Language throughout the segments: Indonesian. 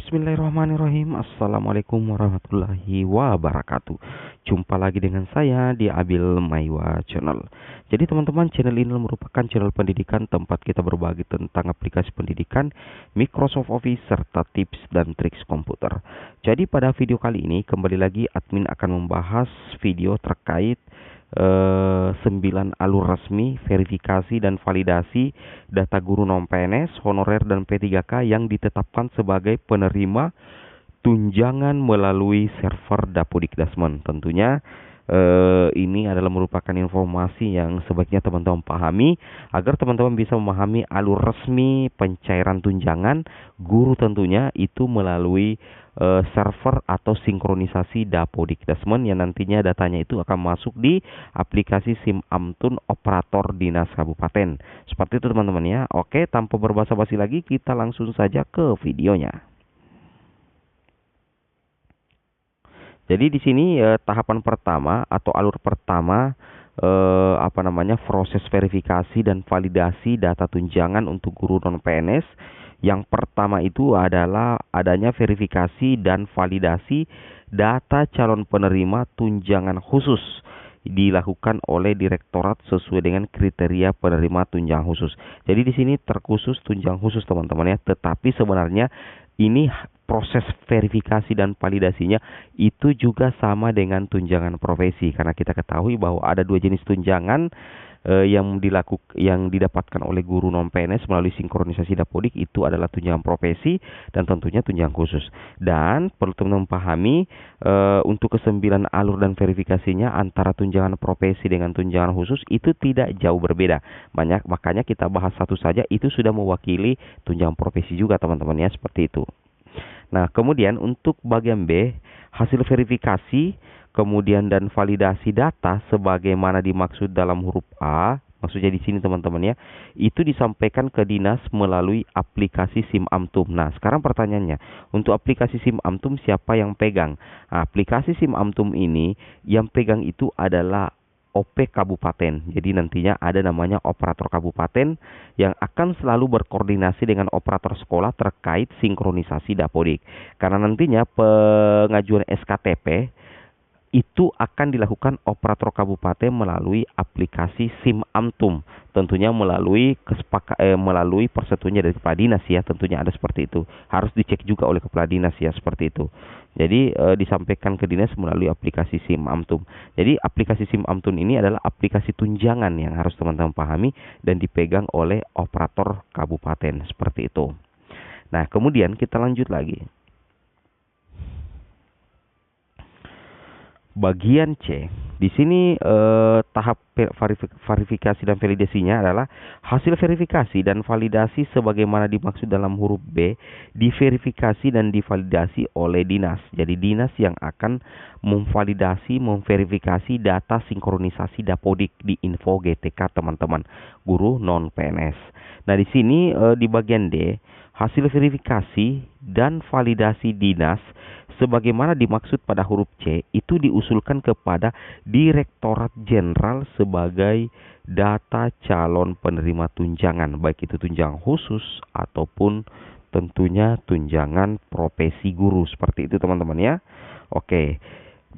Bismillahirrahmanirrahim. Assalamualaikum warahmatullahi wabarakatuh. Jumpa lagi dengan saya di Abil Maiwa Channel. Jadi teman-teman, channel ini merupakan channel pendidikan tempat kita berbagi tentang aplikasi pendidikan, Microsoft Office, serta tips dan triks komputer. Jadi pada video kali ini kembali lagi admin akan membahas video terkait 9 alur resmi verifikasi dan validasi data guru non-PNS, honorer dan P3K yang ditetapkan sebagai penerima tunjangan melalui server Dapodikdasmen. Tentunya ini adalah merupakan informasi yang sebaiknya teman-teman pahami agar teman-teman bisa memahami alur resmi pencairan tunjangan guru, tentunya itu melalui server atau sinkronisasi Dapodikdasmen yang nantinya datanya itu akan masuk di aplikasi SIM Amtun operator dinas kabupaten. Seperti itu teman-teman ya. Oke, tanpa berbasa-basi lagi kita langsung saja ke videonya. Jadi di sini tahapan pertama atau alur pertama proses verifikasi dan validasi data tunjangan untuk guru non PNS. Yang pertama itu adalah adanya verifikasi dan validasi data calon penerima tunjangan khusus dilakukan oleh direktorat sesuai dengan kriteria penerima tunjangan khusus. Jadi di sini terkhusus tunjangan khusus teman-teman ya, tetapi sebenarnya ini proses verifikasi dan validasinya itu juga sama dengan tunjangan profesi, karena kita ketahui bahwa ada dua jenis tunjangan yang didapatkan oleh guru non PNS melalui sinkronisasi Dapodik, itu adalah tunjangan profesi dan tentunya tunjangan khusus. Dan perlu teman-teman pahami untuk ke-9 alur dan verifikasinya antara tunjangan profesi dengan tunjangan khusus itu tidak jauh berbeda. Makanya kita bahas satu saja, itu sudah mewakili tunjangan profesi juga teman-teman ya, seperti itu. Nah, kemudian untuk bagian B, hasil verifikasi kemudian dan validasi data sebagaimana dimaksud dalam huruf A, maksudnya di sini teman-teman ya, itu disampaikan ke dinas melalui aplikasi SIM Amtum. Nah, sekarang pertanyaannya, untuk aplikasi SIM Amtum siapa yang pegang? Nah, aplikasi SIM Amtum ini yang pegang itu adalah OP Kabupaten. Jadi nantinya ada namanya operator kabupaten yang akan selalu berkoordinasi dengan operator sekolah terkait sinkronisasi Dapodik. Karena nantinya pengajuan SKTP itu akan dilakukan operator kabupaten melalui aplikasi SIM Amtum, tentunya melalui melalui persetujuan dari kepala dinas ya, tentunya ada seperti itu. Harus dicek juga oleh kepala dinas ya, seperti itu. Jadi disampaikan ke dinas melalui aplikasi SIM Amtum. Jadi aplikasi SIM Amtum ini adalah aplikasi tunjangan yang harus teman-teman pahami dan dipegang oleh operator kabupaten, seperti itu. Nah, kemudian kita lanjut lagi. Bagian C, di sini tahap verifikasi dan validasinya adalah hasil verifikasi dan validasi sebagaimana dimaksud dalam huruf B, diverifikasi dan divalidasi oleh dinas. Jadi dinas yang akan memverifikasi data sinkronisasi Dapodik di info GTK teman-teman guru non PNS. Nah, di sini di bagian D, hasil verifikasi dan validasi dinas sebagaimana dimaksud pada huruf C itu diusulkan kepada Direktorat Jenderal sebagai data calon penerima tunjangan, baik itu tunjangan khusus ataupun tentunya tunjangan profesi guru, seperti itu teman-teman ya. Oke.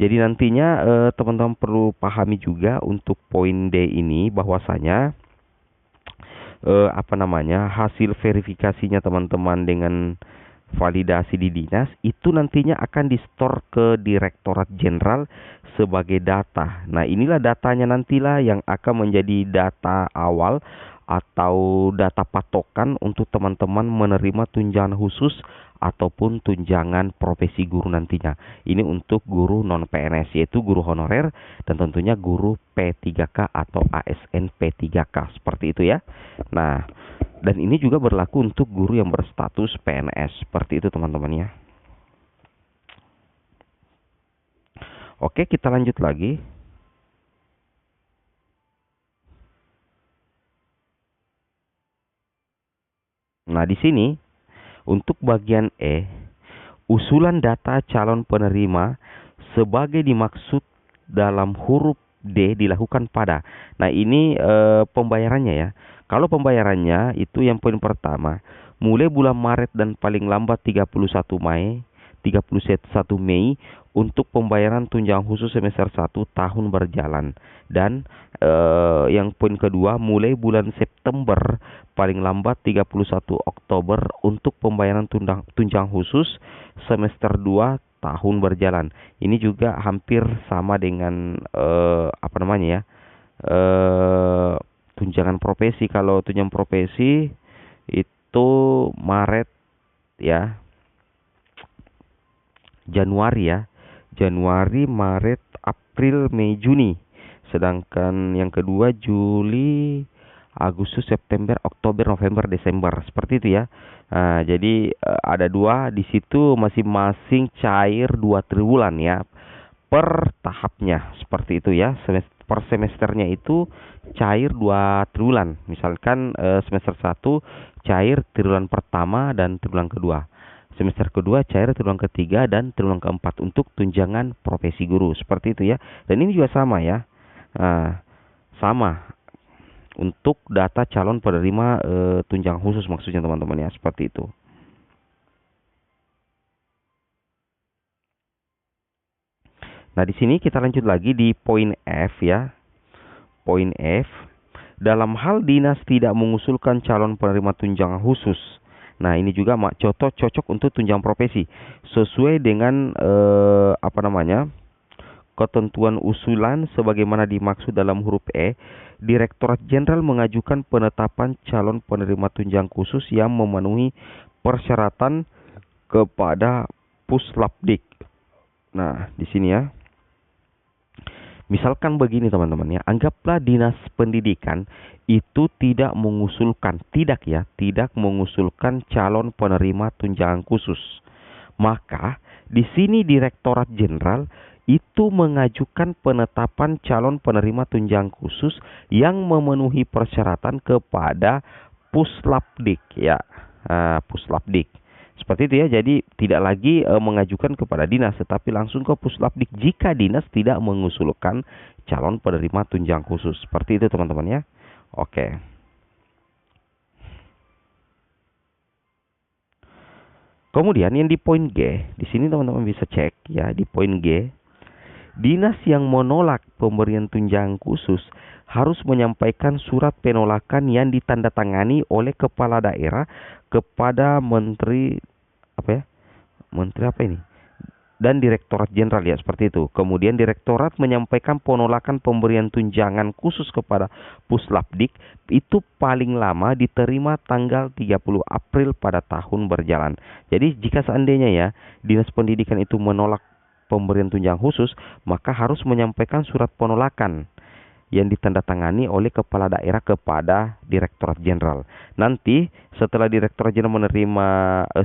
Jadi nantinya teman-teman perlu pahami juga untuk poin D ini bahwasanya hasil verifikasinya teman-teman dengan validasi di dinas itu nantinya akan di-store ke Direktorat Jenderal sebagai data. Nah, inilah datanya nantilah yang akan menjadi data awal atau data patokan untuk teman-teman menerima tunjangan khusus ataupun tunjangan profesi guru nantinya. Ini untuk guru non PNS, yaitu guru honorer dan tentunya guru P3K atau ASN P3K, seperti itu ya. Nah, dan ini juga berlaku untuk guru yang berstatus PNS, seperti itu teman-teman ya. Oke, kita lanjut lagi. Nah, di sini untuk bagian E, usulan data calon penerima sebagai dimaksud dalam huruf D dilakukan pada. Nah, ini pembayarannya ya. Kalau pembayarannya itu yang poin pertama, mulai bulan Maret dan paling lambat 31 Mei untuk pembayaran tunjangan khusus semester 1 tahun berjalan. Dan yang poin kedua, mulai bulan September paling lambat 31 Oktober untuk pembayaran tunjangan khusus semester 2 tahun berjalan. Ini juga hampir sama dengan tunjangan profesi. Kalau tunjangan profesi itu Maret ya, Januari, Maret, April, Mei, Juni. Sedangkan yang kedua Juli, Agustus, September, Oktober, November, Desember. Seperti itu ya. Jadi ada dua di situ, masing-masing cair 2 triwulan ya per tahapnya. Seperti itu ya. Per semesternya itu cair 2 triwulan. Misalkan semester 1 cair triwulan pertama dan triwulan kedua. Semester kedua cair triwulan ketiga dan triwulan keempat untuk tunjangan profesi guru. Seperti itu ya. Dan ini juga sama ya. Sama untuk data calon penerima tunjangan khusus maksudnya teman-teman ya, seperti itu. Nah, di sini kita lanjut lagi di poin F ya. Poin F, dalam hal dinas tidak mengusulkan calon penerima tunjangan khusus. Nah, ini juga cocok untuk tunjangan profesi sesuai dengan ketentuan usulan sebagaimana dimaksud dalam huruf E. Direktorat Jenderal mengajukan penetapan calon penerima tunjangan khusus yang memenuhi persyaratan kepada Puslapdik. Nah, di sini ya. Misalkan begini teman-teman ya, anggaplah dinas pendidikan itu tidak mengusulkan calon penerima tunjangan khusus. Maka di sini Direktorat Jenderal itu mengajukan penetapan calon penerima tunjangan khusus yang memenuhi persyaratan kepada Puslapdik ya. Puslapdik. Seperti itu ya. Jadi tidak lagi mengajukan kepada dinas, tetapi langsung ke Puslapdik jika dinas tidak mengusulkan calon penerima tunjangan khusus. Seperti itu teman-teman ya. Oke. Kemudian yang di poin G, di sini teman-teman bisa cek ya, di poin G, dinas yang menolak pemberian tunjangan khusus harus menyampaikan surat penolakan yang ditandatangani oleh kepala daerah kepada Menteri dan Direktorat Jenderal ya, seperti itu. Kemudian Direktorat menyampaikan penolakan pemberian tunjangan khusus kepada Puslapdik itu paling lama diterima tanggal 30 April pada tahun berjalan. Jadi jika seandainya ya Dinas Pendidikan itu menolak pemberian tunjangan khusus, maka harus menyampaikan surat penolakan yang ditandatangani oleh kepala daerah kepada Direktorat Jenderal. Nanti setelah Direktorat Jenderal menerima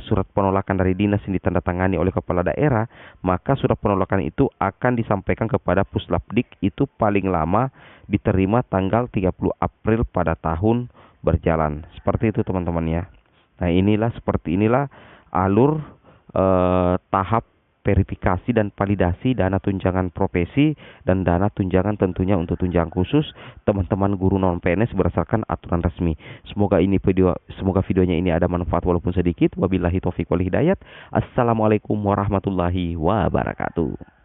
surat penolakan dari dinas yang ditandatangani oleh kepala daerah, maka surat penolakan itu akan disampaikan kepada Puslapdik itu paling lama diterima tanggal 30 April pada tahun berjalan. Seperti itu teman-teman ya. Nah, seperti inilah alur tahap verifikasi dan validasi dana tunjangan profesi dan dana tunjangan tentunya untuk tunjangan khusus teman-teman guru non PNS berdasarkan aturan resmi. Semoga videonya ini ada manfaat walaupun sedikit. Wabillahi taufiq wal hidayat. Assalamualaikum warahmatullahi wabarakatuh.